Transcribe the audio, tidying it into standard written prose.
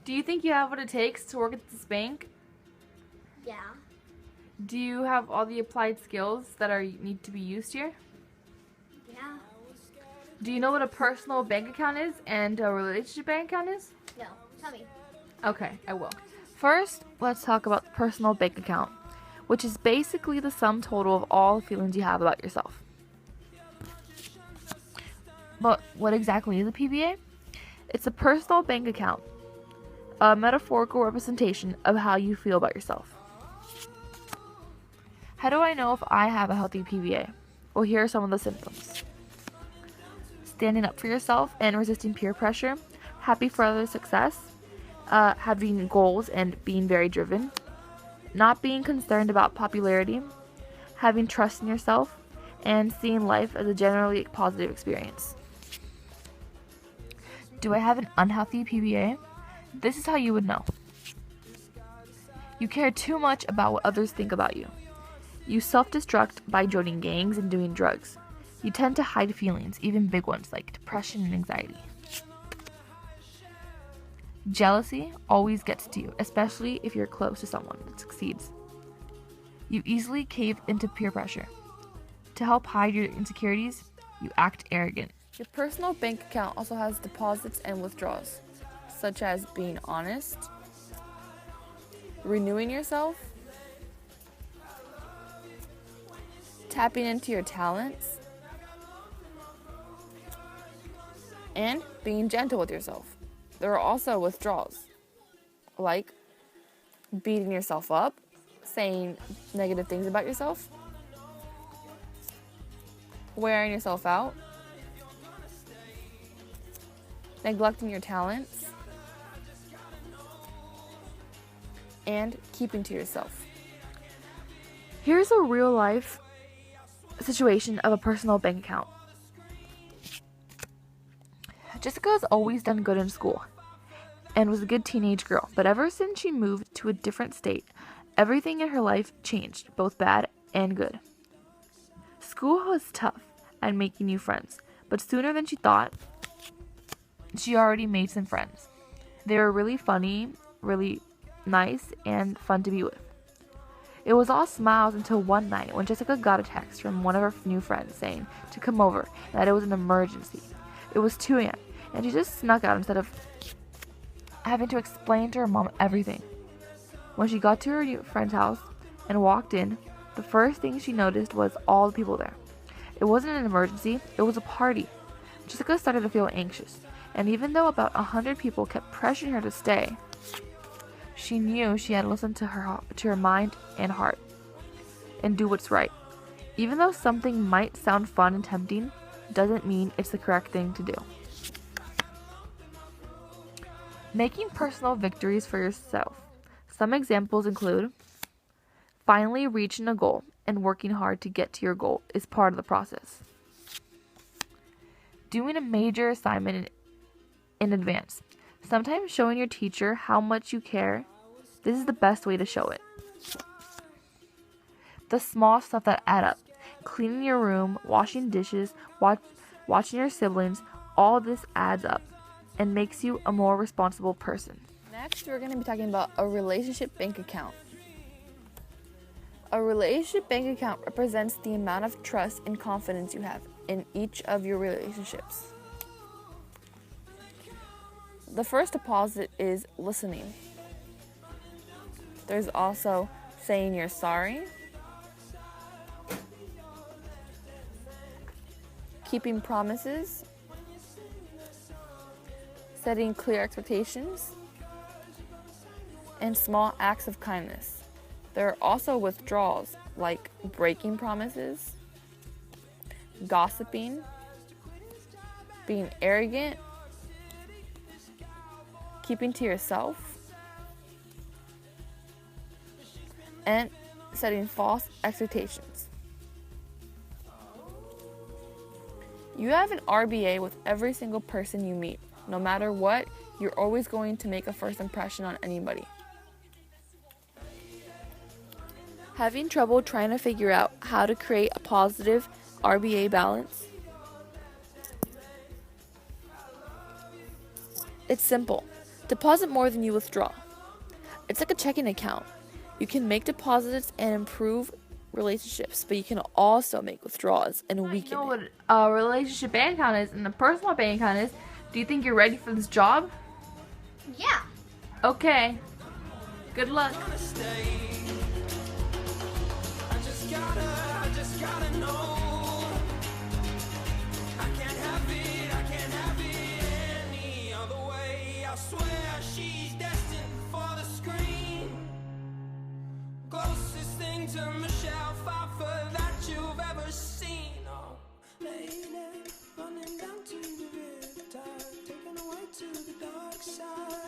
Do you think you have what it takes to work at this bank? Yeah. Do you have all the applied skills that need to be used here? Yeah. Do you know what a personal bank account is and a relationship bank account is? No. Tell me. Okay, I will. First, let's talk about the personal bank account, which is basically the sum total of all the feelings you have about yourself. But what exactly is a PBA? It's a personal bank account, a metaphorical representation of how you feel about yourself. How do I know if I have a healthy PBA? Well, here are some of the symptoms. Standing up for yourself and resisting peer pressure, happy for others' success, having goals and being very driven, not being concerned about popularity, having trust in yourself, and seeing life as a generally positive experience. Do I have an unhealthy PBA? This is how you would know. You care too much about what others think about you. You self-destruct by joining gangs and doing drugs. You tend to hide feelings, even big ones like depression and anxiety. Jealousy always gets to you, especially if you're close to someone that succeeds. You easily cave into peer pressure. To help hide your insecurities, you act arrogant. Your personal bank account also has deposits and withdrawals, such as being honest, renewing yourself, tapping into your talents, and being gentle with yourself. There are also withdrawals, like beating yourself up, saying negative things about yourself, wearing yourself out, neglecting your talents, and keeping to yourself. Here's a real life situation of a personal bank account. Jessica has always done good in school and was a good teenage girl, but ever since she moved to a different state, everything in her life changed, both bad and good. School was tough at making new friends, but sooner than she thought, she already made some friends. They were really funny, really nice, and fun to be with. It was all smiles until one night when Jessica got a text from one of her new friends saying to come over and that it was an emergency. It was 2 a.m. and she just snuck out instead of having to explain to her mom everything. When she got to her new friend's house and walked in, the first thing she noticed was all the people there. It wasn't an emergency, it was a party. Jessica started to feel anxious, and even though about 100 people kept pressuring her to stay, she knew she had to listen to her mind and heart and do what's right. Even though something might sound fun and tempting, doesn't mean it's the correct thing to do. Making personal victories for yourself. Some examples include finally reaching a goal and working hard to get to your goal is part of the process. Doing a major assignment in advance. Sometimes showing your teacher how much you care. This is the best way to show it. The small stuff that add up. Cleaning your room, washing dishes, watching your siblings, all this adds up and makes you a more responsible person. Next, we're going to be talking about a relationship bank account. A relationship bank account represents the amount of trust and confidence you have in each of your relationships. The first deposit is listening. There's also saying you're sorry, keeping promises, setting clear expectations, and small acts of kindness. There are also withdrawals like breaking promises, gossiping, being arrogant, keeping to yourself, and setting false expectations. You have an RBA with every single person you meet. No matter what, you're always going to make a first impression on anybody. Having trouble trying to figure out how to create a positive RBA balance? It's simple. Deposit more than you withdraw. It's like a checking account. You can make deposits and improve relationships, but you can also make withdrawals and weaken You know it. what a relationship bank account is and a personal bank account is. Do you think you're ready for this job? Yeah. Okay. Good luck. I just gotta know. I can't have it any other way. I swear she's destined for the screen. Closest thing to Michelle Pfeiffer that you've ever seen. Oh, lady, running down to the riptide, taken away to the dark side.